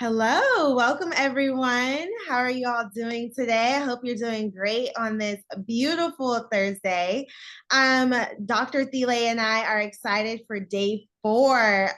Hello, welcome everyone. How are you all doing today? I hope you're doing great on this beautiful Thursday. Dr. Thelá and I are excited for day 4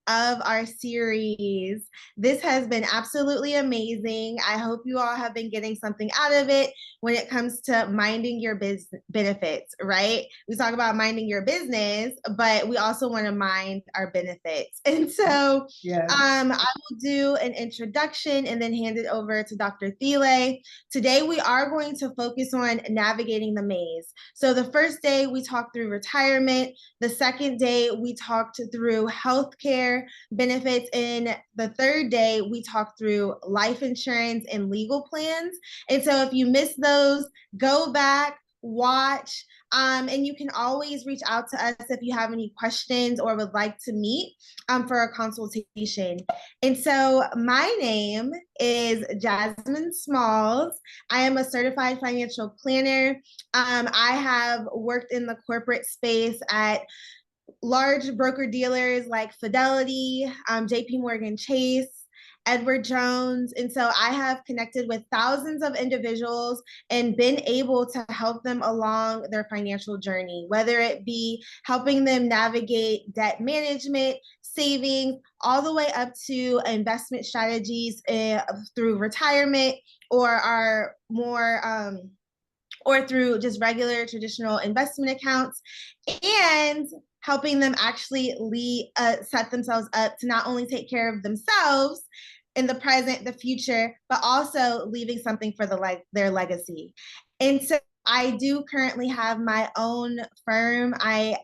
of our series. This has been absolutely amazing. I hope you all have been getting something out of it when it comes to minding your business benefits, right? We talk about minding your business, but we also want to mind our benefits. And so Yeah. I will do an introduction and then hand it over to Dr. Thelá. Today, we are going to focus on navigating the maze. So, the first day, we talked through retirement. The second day, we talked through healthcare benefits. And the third day, we talked through life insurance and legal plans. And so, if you missed those, go back, watch. And you can always reach out to us if you have any questions or would like to meet for a consultation. And so my name is Jasmine Smalls. I am a certified financial planner. I have worked in the corporate space at large broker dealers like Fidelity, JP Morgan Chase, Edward Jones. And so I have connected with thousands of individuals and been able to help them along their financial journey, whether it be helping them navigate debt management, savings, all the way up to investment strategies through retirement or our more or through just regular traditional investment accounts, and helping them actually set themselves up to not only take care of themselves in the present, the future, but also leaving something for their legacy. And so I do currently have my own firm.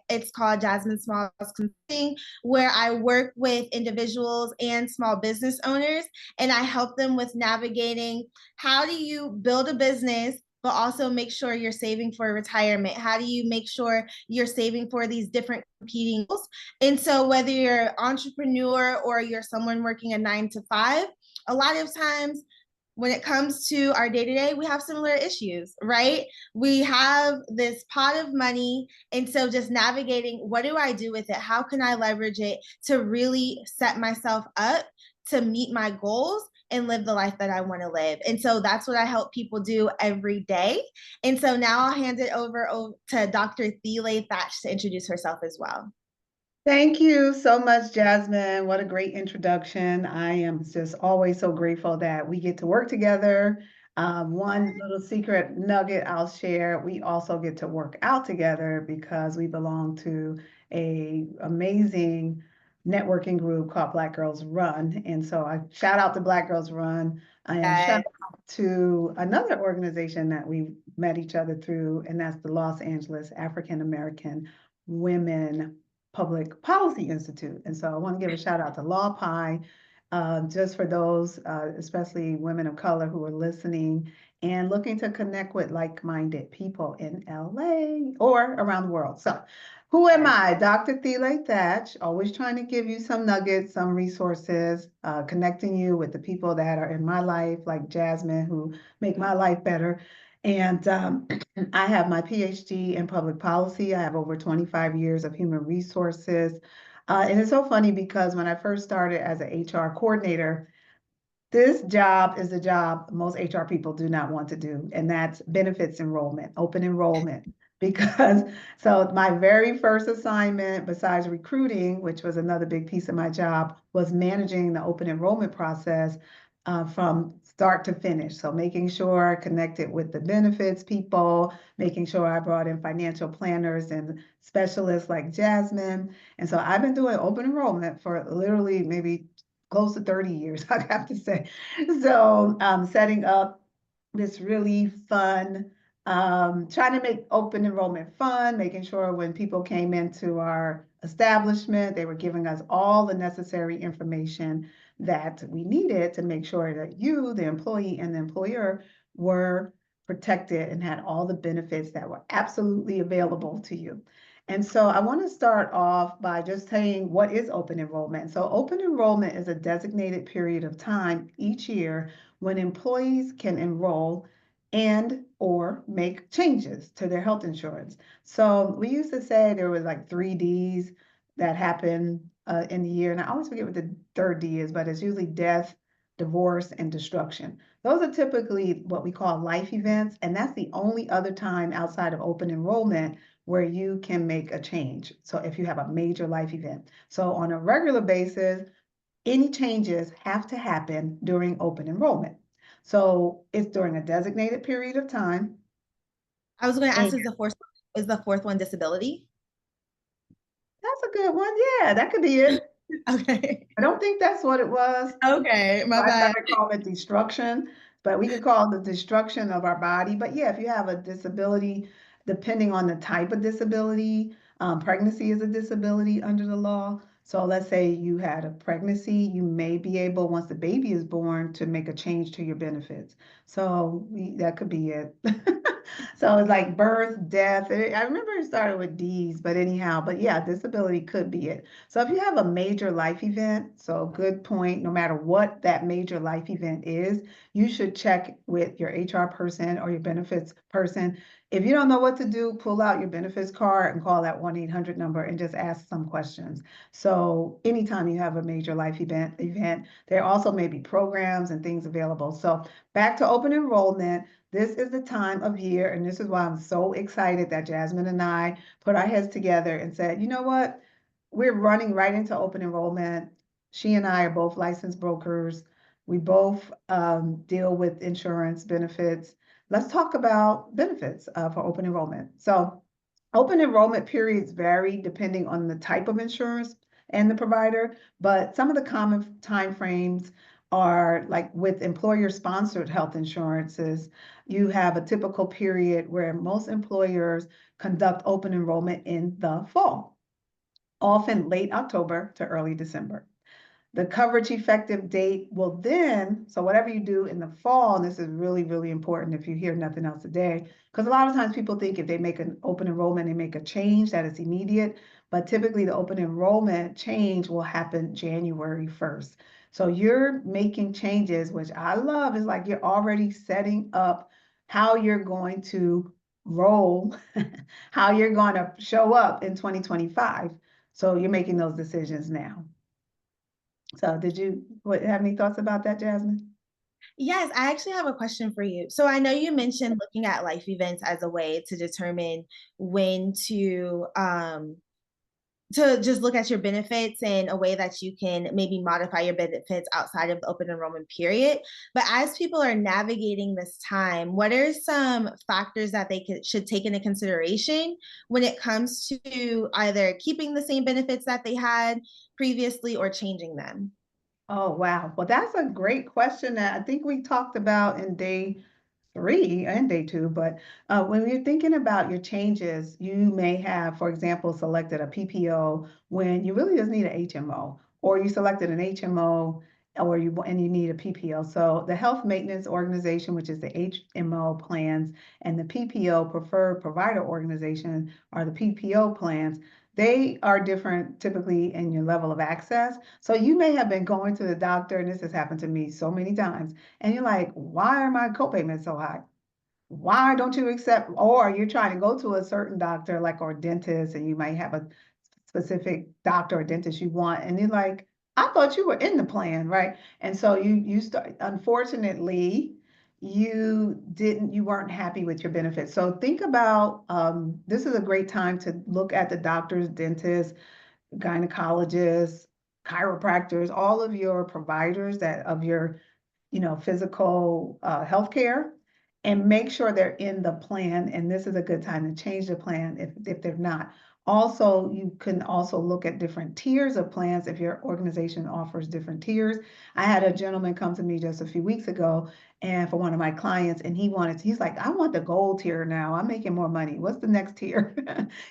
It's called Jasmine Smalls Consulting, where I work with individuals and small business owners, and I help them with navigating how do you build a business but also make sure you're saving for retirement. How do you make sure you're saving for these different competing goals? And so whether you're an entrepreneur or you're someone working a 9 to 5, a lot of times when it comes to our day-to-day, we have similar issues, right? We have this pot of money. And so just navigating, what do I do with it? How can I leverage it to really set myself up to meet my goals and live the life that I want to live? And so that's what I help people do every day. And so now I'll hand it over to Dr. Thelá Thatch to introduce herself as well. Thank you so much, Jasmine. What a great introduction. I am just always so grateful that we get to work together. One little secret nugget I'll share, we also get to work out together because we belong to a amazing networking group called Black Girls Run. And so I shout out to Black Girls Run and shout out to another organization that we met each other through, and that's the Los Angeles African American Women Public Policy Institute. And so I want to give a shout out to LawPi, just for those, especially women of color who are listening and looking to connect with like-minded people in LA or around the world. So who am I? Dr. Thelá Thatch, always trying to give you some nuggets, some resources, connecting you with the people that are in my life, like Jasmine, who make my life better. And I have my PhD in public policy. I have over 25 years of human resources. And it's so funny because when I first started as an HR coordinator, this job is a job most HR people do not want to do, and that's benefits enrollment, open enrollment. Because so my very first assignment, besides recruiting, which was another big piece of my job, was managing the open enrollment process from start to finish. So making sure I connected with the benefits people, making sure I brought in financial planners and specialists like Jasmine. And so I've been doing open enrollment for literally maybe close to 30 years, I have to say. So setting up this really fun, trying to make open enrollment fun, making sure when people came into our establishment, they were giving us all the necessary information that we needed to make sure that you, the employee and the employer, were protected and had all the benefits that were absolutely available to you. And so I want to start off by just saying what is open enrollment. So open enrollment is a designated period of time each year when employees can enroll and or make changes to their health insurance. So we used to say there was like 3 Ds that happen in the year, and I always forget what the third D is, but it's usually death, divorce, and destruction. Those are typically what we call life events, and that's the only other time outside of open enrollment where you can make a change. So if you have a major life event. So on a regular basis, any changes have to happen during open enrollment. So it's during a designated period of time. I was going to ask, And is the fourth one disability? that's a good one. Yeah, that could be it. Okay. I don't think that's what it was. Okay, my I bad. started calling it destruction, but we could call it the destruction of our body. But yeah, if you have a disability, depending on the type of disability, pregnancy is a disability under the law. So let's say you had a pregnancy, you may be able, once the baby is born, to make a change to your benefits. So that could be it. So it's like birth, death. I remember it started with D's, but anyhow, but yeah, disability could be it. So if you have a major life event, so good point, no matter what that major life event is, you should check with your HR person or your benefits person. If you don't know what to do, pull out your benefits card and call that 1-800 number and just ask some questions. So anytime you have a major life event, there also may be programs and things available. So back to open enrollment, this is the time of year, and this is why I'm so excited that Jasmine and I put our heads together and said, you know what? We're running right into open enrollment. She and I are both licensed brokers. We both deal with insurance benefits. Let's talk about benefits for open enrollment. So open enrollment periods vary depending on the type of insurance and the provider, but some of the common timeframes are like with employer-sponsored health insurances, you have a typical period where most employers conduct open enrollment in the fall, often late October to early December. The coverage effective date will then, so whatever you do in the fall, and this is really, really important if you hear nothing else today, because a lot of times people think if they make an open enrollment, they make a change that is immediate, but typically the open enrollment change will happen January 1st. So you're making changes, which I love, is like you're already setting up how you're going to roll, how you're going to show up in 2025. So you're making those decisions now. So did you have any thoughts about that, Jasmine? Yes, I actually have a question for you. So I know you mentioned looking at life events as a way to determine when to just look at your benefits in a way that you can maybe modify your benefits outside of the open enrollment period. But as people are navigating this time, what are some factors that should take into consideration when it comes to either keeping the same benefits that they had previously or changing them? Oh, wow. Well, that's a great question that I think we talked about in day 3 and day 2. But when you're thinking about your changes, you may have, for example, selected a PPO when you really just need an HMO, or you selected an HMO and you need a PPO. So the Health Maintenance Organization, which is the HMO plans, and the PPO, Preferred Provider Organization, are the PPO plans. They are different typically in your level of access. So you may have been going to the doctor, and this has happened to me so many times, and you're like, why are my copayments so high? Why don't you accept, or you're trying to go to a certain doctor, like or dentist, and you might have a specific doctor or dentist you want, and you're like, I thought you were in the plan, right? And so you start, unfortunately, you weren't happy with your benefits. So think about this is a great time to look at the doctors, dentists, gynecologists, chiropractors, all of your providers that of your physical healthcare, and make sure they're in the plan. And this is a good time to change the plan if they're not. Also, you can also look at different tiers of plans if your organization offers different tiers. I had a gentleman come to me just a few weeks ago, and for one of my clients, and he's like, I want the gold tier now. I'm making more money. What's the next tier?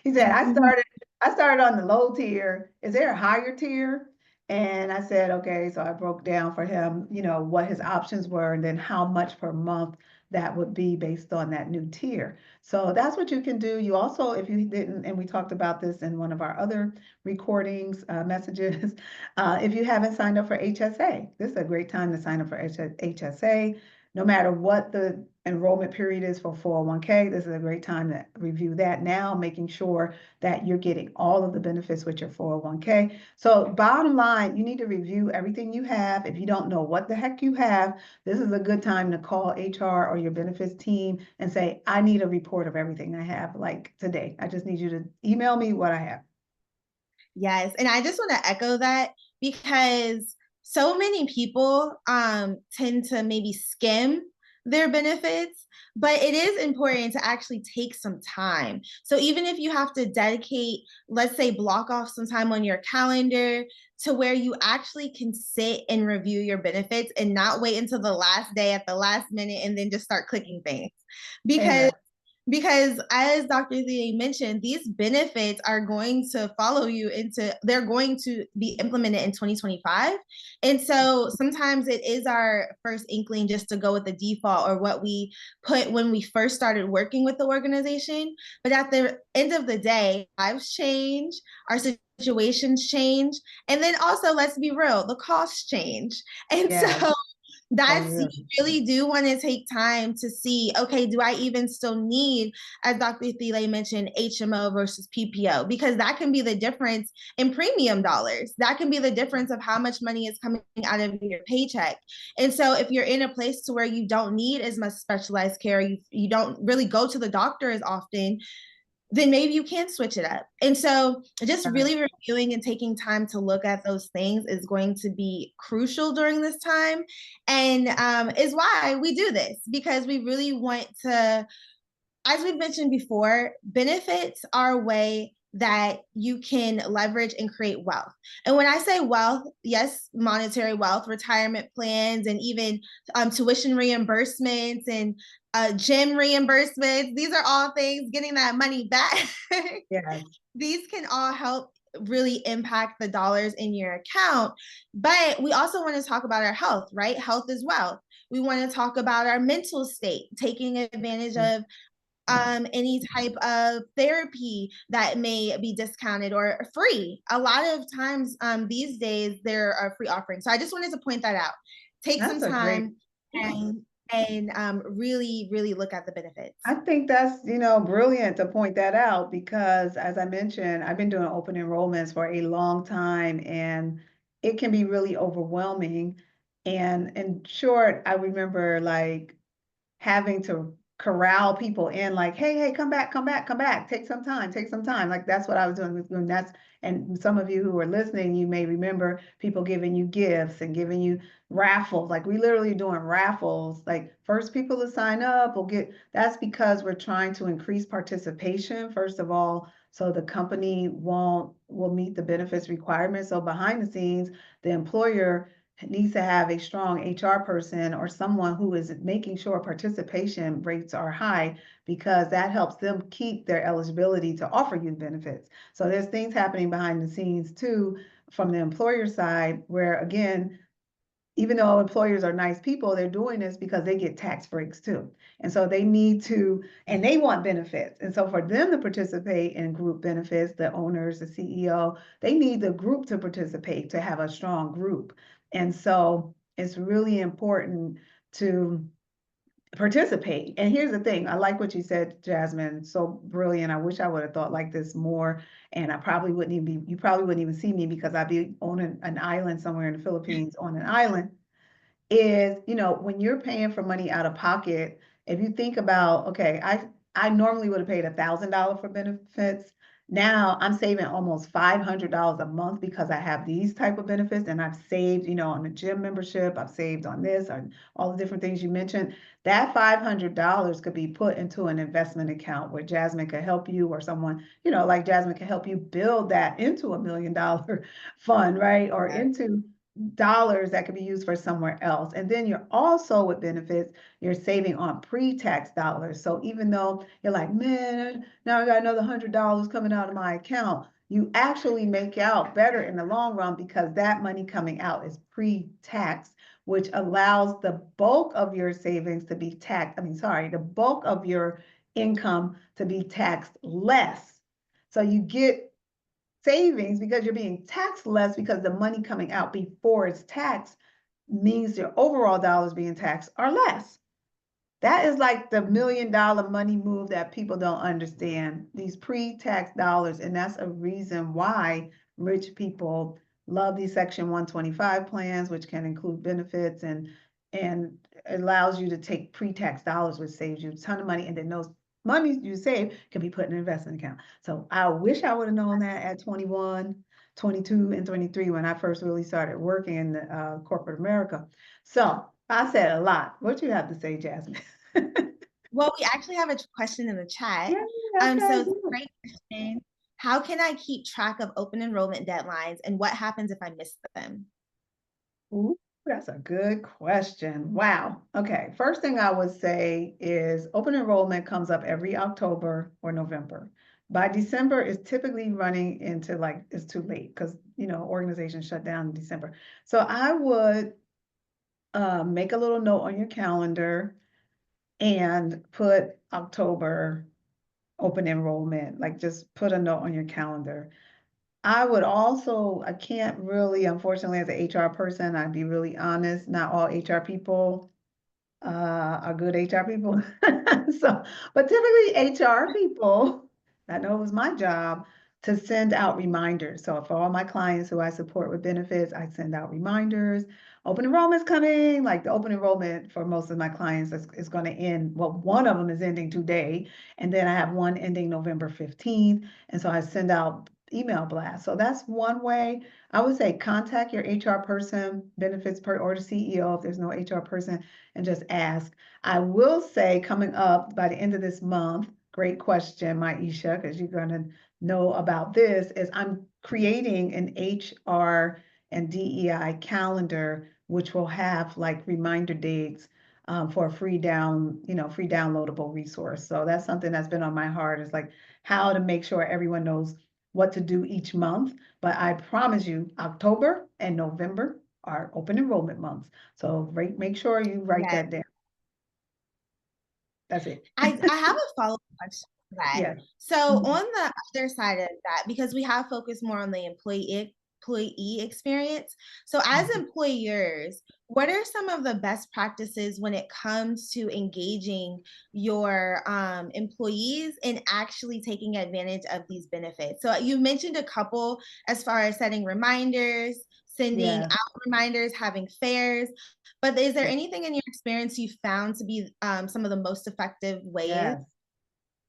He said, I started on the low tier. Is there a higher tier? And I said, okay, so I broke down for him, what his options were and then how much per month that would be based on that new tier. So that's what you can do. You also, if you didn't, and we talked about this in one of our other recordings, messages, if you haven't signed up for HSA, this is a great time to sign up for HSA. no matter what the enrollment period is for 401k, this is a great time to review that now, making sure that you're getting all of the benefits with your 401k. So bottom line, you need to review everything you have. If you don't know what the heck you have, this is a good time to call HR or your benefits team and say, I need a report of everything I have, like today. I just need you to email me what I have. Yes. And I just want to echo that because so many people tend to maybe skim their benefits, but it is important to actually take some time. So even if you have to dedicate, let's say, block off some time on your calendar to where you actually can sit and review your benefits and not wait until the last day at the last minute and then just start clicking things. Because Exactly. because as Dr. Thea mentioned, these benefits are going to follow you they're going to be implemented in 2025. And so sometimes it is our first inkling just to go with the default or what we put when we first started working with the organization. But at the end of the day, lives change, our situations change. And then also, let's be real, the costs change. And Yes, so they that's you really. really do want to take time to see, okay, do I even still need, as Dr. Thile mentioned, HMO versus PPO? Because that can be the difference in premium dollars. That can be the difference of how much money is coming out of your paycheck. And so if you're in a place to where you don't need as much specialized care, you don't really go to the doctor as often, then maybe you can switch it up. And so just really reviewing and taking time to look at those things is going to be crucial during this time. And is why we do this, because we really want to, as we've mentioned before, benefits are a way that you can leverage and create wealth. And when I say wealth, yes, monetary wealth, retirement plans, and even tuition reimbursements and gym reimbursements, these are all things, getting that money back. Yes. These can all help really impact the dollars in your account. But we also want to talk about our health, right? Health is wealth. We want to talk about our mental state, taking advantage of any type of therapy that may be discounted or free. A lot of times these days there are free offerings. So I just wanted to point that out. Take some That's a great time point. and really, really look at the benefits. I think that's, brilliant to point that out because as I mentioned, I've been doing open enrollments for a long time and it can be really overwhelming. And in short, I remember like having to corral people in like, hey, come back, come back, come back, take some time, take some time. Like that's what I was doing with and and some of you who are listening, you may remember people giving you gifts and giving you raffles. Like we literally doing raffles, like first people to sign up will get, that's because we're trying to increase participation, first of all, so the company will meet the benefits requirements. So behind the scenes, the employer needs to have a strong HR person or someone who is making sure participation rates are high because that helps them keep their eligibility to offer you benefits. So there's things happening behind the scenes too from the employer side where again, even though employers are nice people, they're doing this because they get tax breaks too. And so they need to, and they want benefits. And so for them to participate in group benefits, the owners, the CEO, they need the group to participate to have a strong group. And so it's really important to participate. And here's the thing, I like what you said, Jasmine, so brilliant. I wish I would have thought like this more. And I probably wouldn't even be, you probably wouldn't even see me because I'd be on an island somewhere in the Philippines on an island is, when you're paying for money out of pocket, if you think about, okay, I normally would have paid $1,000 for benefits. Now I'm saving almost $500 a month because I have these type of benefits and I've saved, on a gym membership, I've saved on this, on all the different things you mentioned. That $500 could be put into an investment account where Jasmine could help you or someone, like Jasmine can help you build that into $1 million fund, right? Or into dollars that could be used for somewhere else. And then you're also with benefits, you're saving on pre-tax dollars. So even though you're like, man, now I got another $100 coming out of my account, you actually make out better in the long run because that money coming out is pre-tax, which allows the bulk of your savings to be taxed. The bulk of your income to be taxed less. So you get savings because you're being taxed less because the money coming out before it's taxed means your overall dollars being taxed are less. That is like the $1 million money move that people don't understand, these pre-tax dollars. And that's a reason why rich people love these Section 125 plans, which can include benefits and allows you to take pre-tax dollars, which saves you a ton of money. And then those monies you save can be put in an investment account. So I wish I would have known that at 21, 22, and 23 when I first really started working in corporate America. So I said a lot. What do you have to say, Jasmine? Well, we actually have a question in the chat. Yeah, okay, So it's a good. great question. How can I keep track of open enrollment deadlines and what happens if I miss them? Ooh, that's a good question. Wow. Okay, first thing I would say is open enrollment comes up every October or November. By December, it's typically running into like it's too late because organizations shut down in December. So I would make a little note on your calendar and put October open enrollment, like just put a note on your calendar. I would also, I can't really, unfortunately, as an HR person, I'd be really honest, not all HR people are good HR people. So, but typically HR people, I know it was my job to send out reminders. So for all my clients who I support with benefits, I send out reminders. Open enrollment's coming. Like the open enrollment for most of my clients is going to end. Well, one of them is ending today, and then I have one ending November 15th. And so I send out email blasts. So that's one way. I would say contact your HR person, benefits per or the CEO if there's no HR person, and just ask. I will say coming up by the end of this month, great question, Maisha, because you're going to know about this, is I'm creating an HR and DEI calendar, which will have like reminder dates for a free downloadable resource. So that's something that's been on my heart is like how to make sure everyone knows what to do each month. But I promise you, October and November are open enrollment months. So make sure you write Yes. that down. That's it. I have a follow-up question to that. Yes. So Mhm. on the other side of that, because we have focused more on the employee experience. So as Mhm. employers, what are some of the best practices when it comes to engaging your employees and actually taking advantage of these benefits? So you mentioned a couple as far as setting reminders, sending Yes. out reminders, having fairs. But is there Yes. anything in your experience you found to be some of the most effective ways? Yes.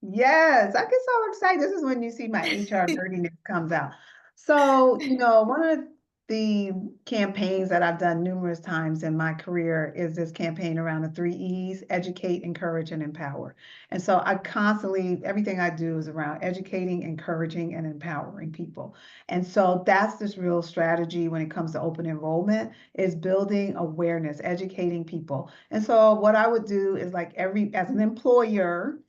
Yes, I get so excited. This is when you see my HR nerdiness comes out. So, one of the campaigns that I've done numerous times in my career is this campaign around the three E's: educate, encourage, and empower. And so I constantly, everything I do is around educating, encouraging, and empowering people. And so that's this real strategy when it comes to open enrollment is building awareness, educating people. And so what I would do is like as an employer,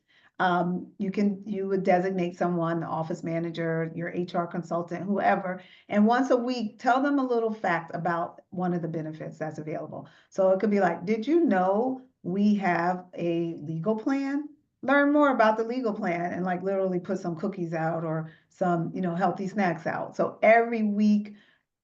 you would designate someone, the office manager, your HR consultant, whoever, and once a week, tell them a little fact about one of the benefits that's available. So it could be like, did you know we have a legal plan? Learn more about the legal plan and like literally put some cookies out or some, healthy snacks out. So every week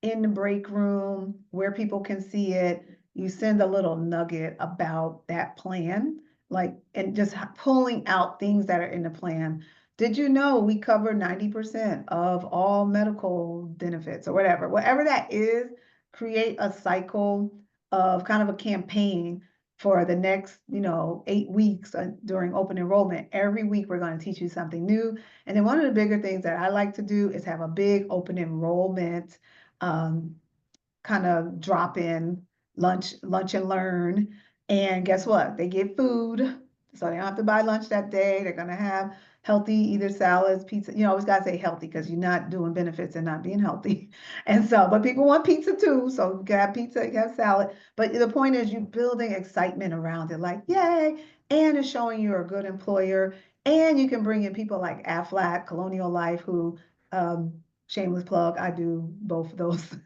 in the break room where people can see it, you send a little nugget about that plan, like, and just pulling out things that are in the plan. Did you know we cover 90% of all medical benefits or whatever that is, create a cycle of kind of a campaign for the next, 8 weeks during open enrollment. Every week we're going to teach you something new. And then one of the bigger things that I like to do is have a big open enrollment um, kind of drop in lunch and learn. And guess what? They get food. So they don't have to buy lunch that day. They're gonna have healthy either salads, pizza. You always gotta say healthy because you're not doing benefits and not being healthy. And so, but people want pizza too. So you can have pizza, you can have salad. But the point is you building excitement around it, like, yay, and it's showing you're a good employer. And you can bring in people like Aflac, Colonial Life, who shameless plug, I do both of those.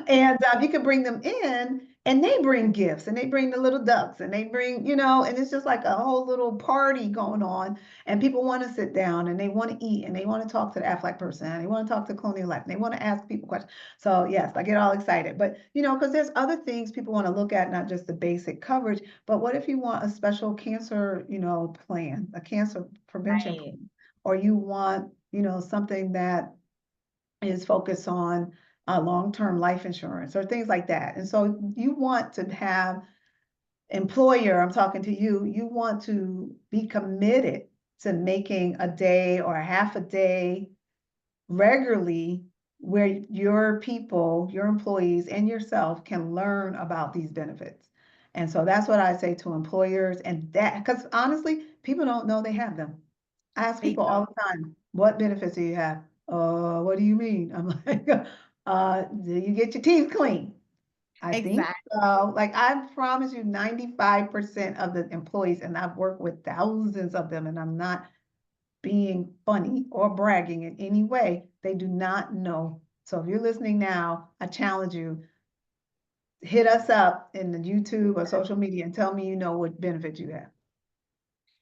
And you can bring them in And they bring gifts and they bring the little ducks and they bring, and it's just like a whole little party going on. And people want to sit down and they want to eat and they want to talk to the Aflac person and they want to talk to Colonial Life and they want to ask people questions. So yes, I get all excited. But because there's other things people want to look at, not just the basic coverage, but what if you want a special cancer, plan, a cancer prevention Right. plan, or you want, something that is focused on long-term life insurance or things like that. And so you want to have employer, I'm talking to you, you want to be committed to making a day or a half a day regularly where your people, your employees, and yourself can learn about these benefits. And so that's what I say to employers, and that because honestly, people don't know they have them. I ask They people all don't. the time, what benefits do you have? What do you mean? I'm like, do you get your teeth clean? I think Exactly. so. Like I promise you, 95% of the employees, and I've worked with thousands of them, and I'm not being funny or bragging in any way, they do not know. So if you're listening now, I challenge you, hit us up in the YouTube or social media and tell me you know what benefits you have.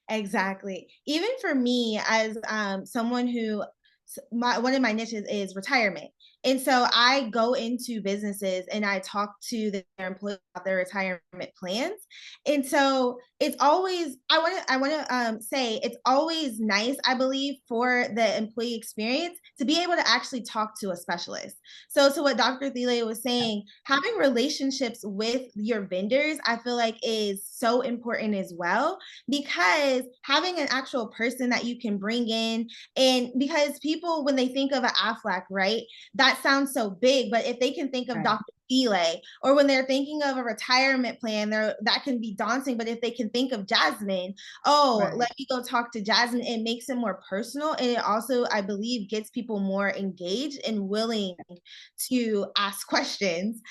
Exactly. Even for me, as someone who one of my niches is retirement. And so I go into businesses and I talk to their employees about their retirement plans. And so it's always I want to say it's always nice, I believe, for the employee experience to be able to actually talk to a specialist. So to what Dr. Thiele was saying, having relationships with your vendors, I feel like is so important as well, because having an actual person that you can bring in, and because people, when they think of an Aflac, right, that sounds so big, but if they can think of Right, Dr. Thiele, or when they're thinking of a retirement plan, that can be daunting. But if they can think of Jasmine, oh, right. let me go talk to Jasmine, it makes it more personal. And it also, I believe, gets people more engaged and willing to ask questions,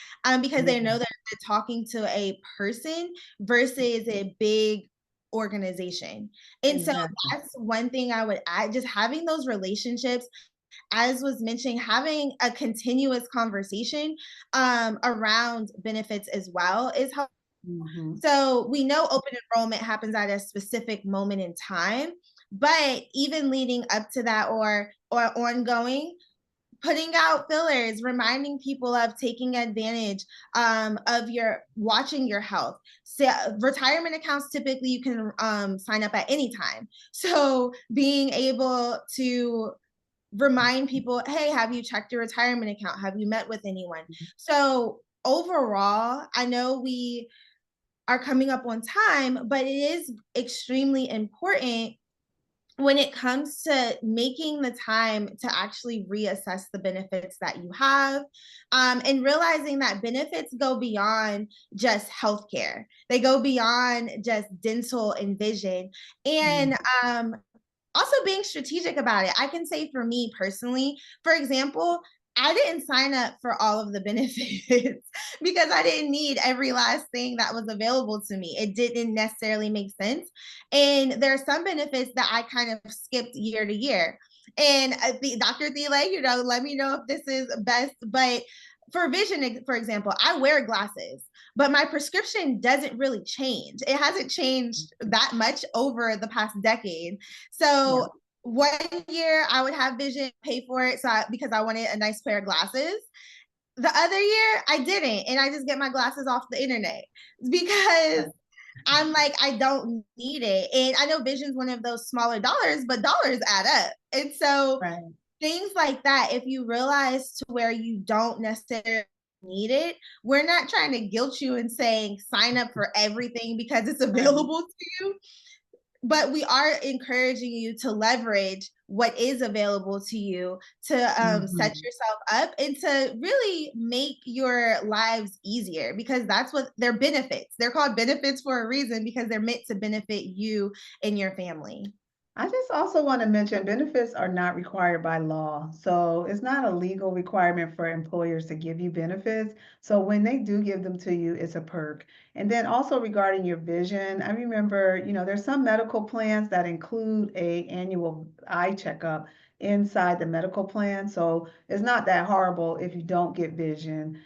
because they know Mhm. that they're talking to a person versus a big organization. And so Exactly. that's one thing I would add, just having those relationships, as was mentioned, having a continuous conversation around benefits as well is helpful. Mhm. So we know open enrollment happens at a specific moment in time, but even leading up to that, or ongoing, putting out fillers, reminding people of taking advantage of your watching your health. So retirement accounts, typically you can sign up at any time. So being able to remind people, hey, have you checked your retirement account? Have you met with anyone? So overall, I know we are coming up on time, but it is extremely important when it comes to making the time to actually reassess the benefits that you have, and realizing that benefits go beyond just healthcare. They go beyond just dental and vision. Mhm. And also being strategic about it. I can say for me personally, for example, I didn't sign up for all of the benefits because I didn't need every last thing that was available to me. It didn't necessarily make sense. And there are some benefits that I kind of skipped year to year. And Dr. Thiele, let me know if this is best. But for vision, for example, I wear glasses, but my prescription doesn't really change. It hasn't changed that much over the past decade. Yeah. So one year I would have vision, pay for it, because I wanted a nice pair of glasses. The other year I didn't, and I just get my glasses off the internet because Right. I'm like, I don't need it. And I know vision's one of those smaller dollars, but dollars add up. And so Right. things like that, if you realize to where you don't necessarily need it, we're not trying to guilt you and saying sign up for everything because it's Right. available to you, but we are encouraging you to leverage what is available to you to set Mhm. yourself up and to really make your lives easier, because that's what they're benefits. They're called benefits for a reason, because they're meant to benefit you and your family. I just also want to mention benefits are not required by law. So it's not a legal requirement for employers to give you benefits. So when they do give them to you, it's a perk. And then also regarding your vision, I remember, there's some medical plans that include a annual eye checkup inside the medical plan. So it's not that horrible if you don't get vision.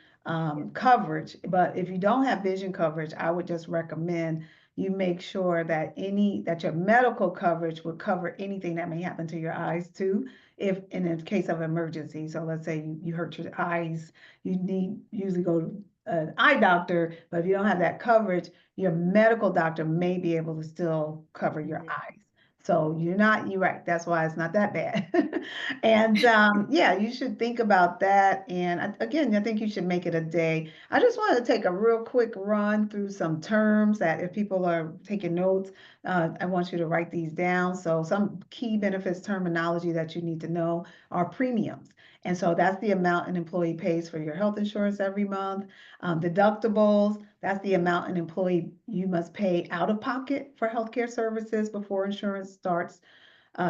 coverage. But if you don't have vision coverage, I would just recommend you make sure that your medical coverage would cover anything that may happen to your eyes too, if in a case of emergency. So let's say you hurt your eyes, you need usually go to an eye doctor, but if you don't have that coverage, your medical doctor may be able to still cover your eyes. So you're right. That's why it's not that bad. And yeah, you should think about that. And again, I think you should make it a day. I just wanted to take a real quick run through some terms that if people are taking notes, I want you to write these down. So some key benefits terminology that you need to know are premiums. And so that's the amount an employee pays for your health insurance every month. Deductibles, that's the amount an employee you must pay out of pocket for healthcare services before insurance starts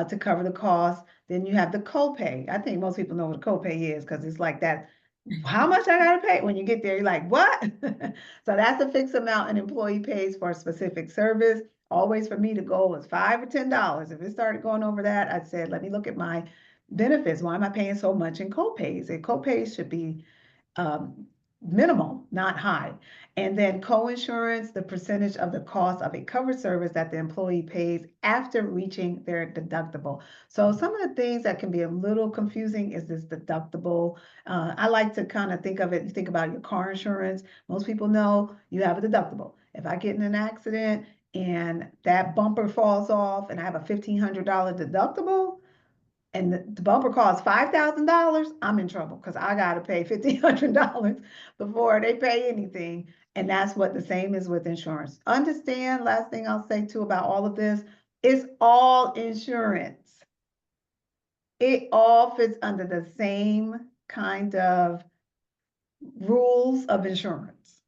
to cover the cost. Then you have the copay. I think most people know what a copay is because it's like that. How much I gotta pay? When you get there, you're like, what? So that's a fixed amount an employee pays for a specific service. Always for me, the goal was $5 or $10. If it started going over that, I said, let me look at my benefits. Why am I paying so much in copays? And copays should be minimal, not high. And then co-insurance, the percentage of the cost of a covered service that the employee pays after reaching their deductible. So some of the things that can be a little confusing is this deductible. I like to kind of think of it, you think about your car insurance. Most people know you have a deductible. If I get in an accident and that bumper falls off and I have a $1,500 deductible, and the bumper costs $5,000, I'm in trouble because I got to pay $1,500 before they pay anything. And that's what the same is with insurance. Understand, last thing I'll say too about all of this, it's all insurance. It all fits under the same kind of rules of insurance.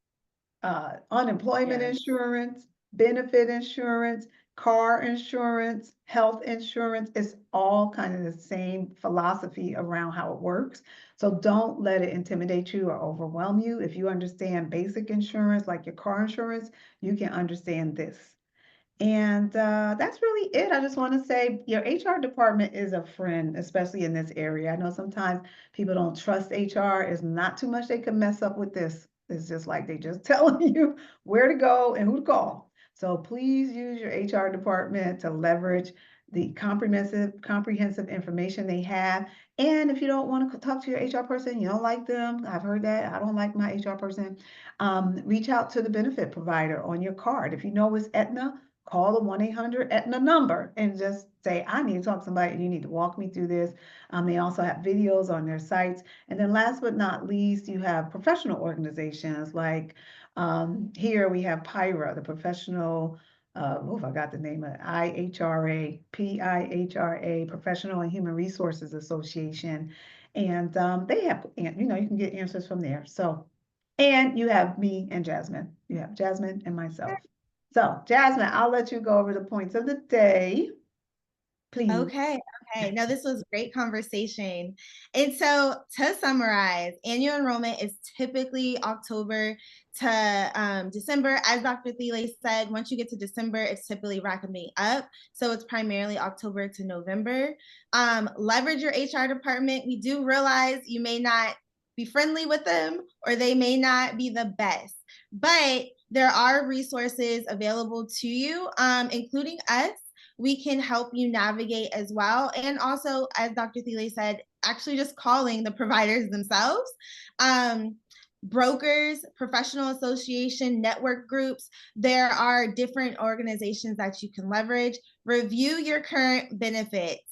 Unemployment Yes. insurance, benefit insurance, car insurance, health insurance. It's all kind of the same philosophy around how it works. So don't let it intimidate you or overwhelm you. If you understand basic insurance, like your car insurance, you can understand this. And that's really it. I just want to say your HR department is a friend, especially in this area. I know sometimes people don't trust HR. There's not too much they can mess up with this. It's just like they just telling you where to go and who to call. So please use your HR department to leverage the comprehensive information they have. And if you don't want to talk to your HR person, you don't like them, I've heard that, I don't like my HR person, reach out to the benefit provider on your card. If you know it's Aetna, call the 1-800 Aetna number and just say, I need to talk to somebody and you need to walk me through this. They also have videos on their sites. And then last but not least, you have professional organizations like here we have PIRA, the professional, I got the name of it, IHRA, PIHRA, Professional and Human Resources Association. And they have, you can get answers from there. So, and you have me and Jasmine. You have Jasmine and myself. So, Jasmine, I'll let you go over the points of the day, please. Okay. No, this was great conversation. And so to summarize, annual enrollment is typically October to December. As Dr. Thelá said, once you get to December, it's typically racking up. So it's primarily October to November. Leverage your HR department. We do realize you may not be friendly with them or they may not be the best, but there are resources available to you, including us. We can help you navigate as well. And also, as Dr. Thelá said, actually just calling the providers themselves. Brokers, professional association, network groups, there are different organizations that you can leverage. Review your current benefits.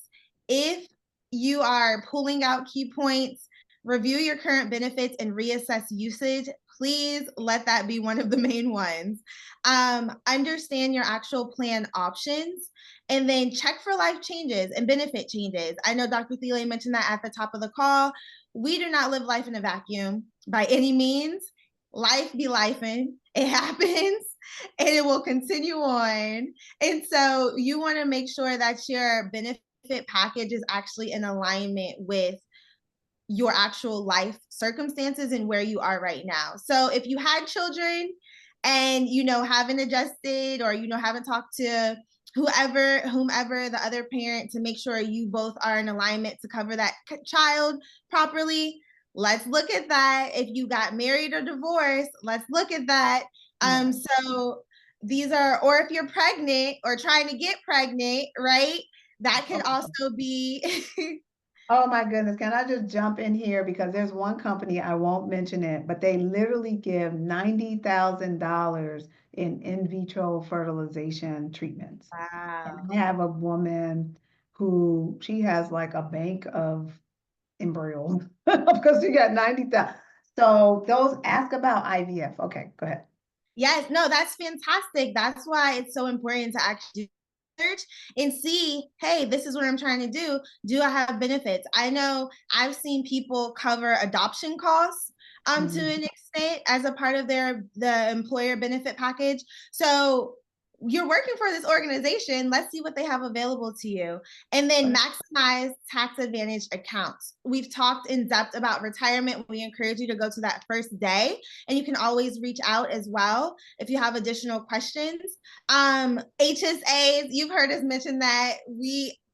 If you are pulling out key points, review your current benefits and reassess usage. Please let that be one of the main ones. Understand your actual plan options, and then check for life changes and benefit changes. I know Dr. Thelá mentioned that at the top of the call. We do not live life in a vacuum by any means. Life be lifing. It happens and it will continue on. And so you want to make sure that your benefit package is actually in alignment with your actual life circumstances and where you are right now. So if you had children and haven't adjusted or haven't talked to whomever the other parent to make sure you both are in alignment to cover that child properly, let's look at that. If you got married or divorced, let's look at that. Yeah. So these are, or if you're pregnant or trying to get pregnant, right? That could Oh, also be. oh my goodness. Can I just jump in here? Because there's one company, I won't mention it, but they literally give $90,000 in vitro fertilization treatments. And Wow. I have a woman who she has like a bank of embryos because she got 90,000. So those ask about IVF. Okay, go ahead. Yes, no, that's fantastic. That's why it's so important to actually do research and see, hey, this is what I'm trying to do. Do I have benefits? I know I've seen people cover adoption costs to Mhm. an extent as a part of the employer benefit package. So you're working for this organization. Let's see what they have available to you. And then maximize tax advantage accounts. We've talked in depth about retirement. We encourage you to go to that first day, and you can always reach out as well if you have additional questions. HSAs, you've heard us mention that.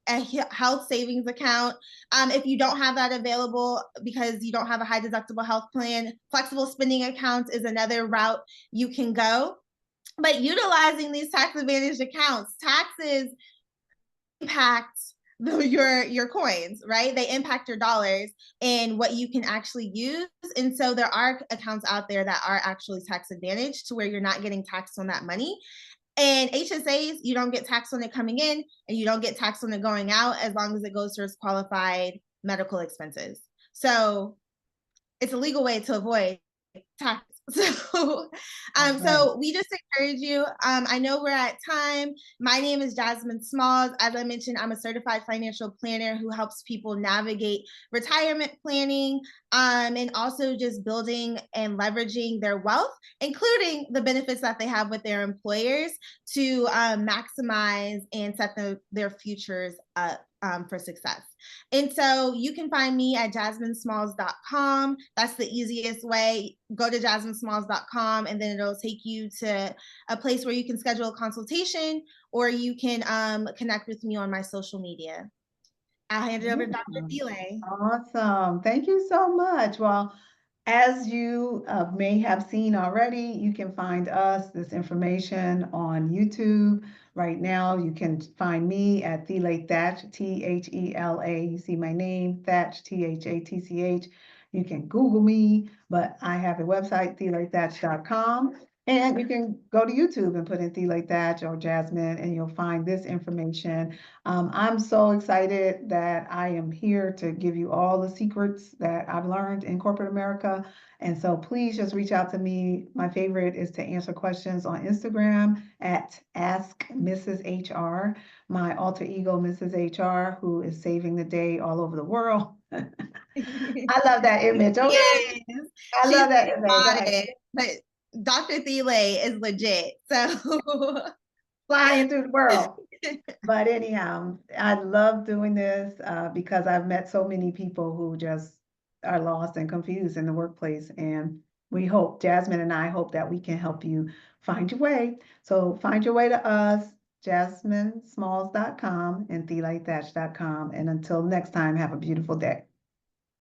A health savings account. If you don't have that available because you don't have a high deductible health plan, flexible spending accounts is another route you can go. But utilizing these tax advantage accounts, taxes impact your coins, right? They impact your dollars and what you can actually use. And so there are accounts out there that are actually tax advantage to where you're not getting taxed on that money. And HSAs, you don't get taxed on it coming in and you don't get taxed on it going out as long as it goes towards qualified medical expenses. So it's a legal way to avoid tax. So, Right. so we just encourage you. I know we're at time. My name is Jasmine Smalls. As I mentioned, I'm a certified financial planner who helps people navigate retirement planning, and also just building and leveraging their wealth, including the benefits that they have with their employers to maximize and set their futures up for success. And so you can find me at jasminesmalls.com. That's the easiest way. Go to jasminesmalls.com and then it'll take you to a place where you can schedule a consultation, or you can connect with me on my social media. I'll hand it over to Dr. Awesome. Delay. Awesome. Thank you so much. Well, as you may have seen already, you can find us, this information on YouTube. Right now, you can find me at Thelá Thatch, Thela. You see my name, Thatch, Thatch. You can Google me, but I have a website, thelathatch.com. And you can go to YouTube and put in Thelá Thatch or Jasmine, and you'll find this information. I'm so excited that I am here to give you all the secrets that I've learned in corporate America. And so please just reach out to me. My favorite is to answer questions on Instagram at Ask Mrs. HR, my alter ego, Mrs. HR, who is saving the day all over the world. I love that image. Okay. Yes, I she's love that image. I'm like, modest, but Dr. Thiele is legit. So flying through the world. But anyhow, I love doing this because I've met so many people who just are lost and confused in the workplace. And we hope, Jasmine and I hope that we can help you find your way. So find your way to us, jasminesmalls.com and thelathatch.com. And until next time, have a beautiful day.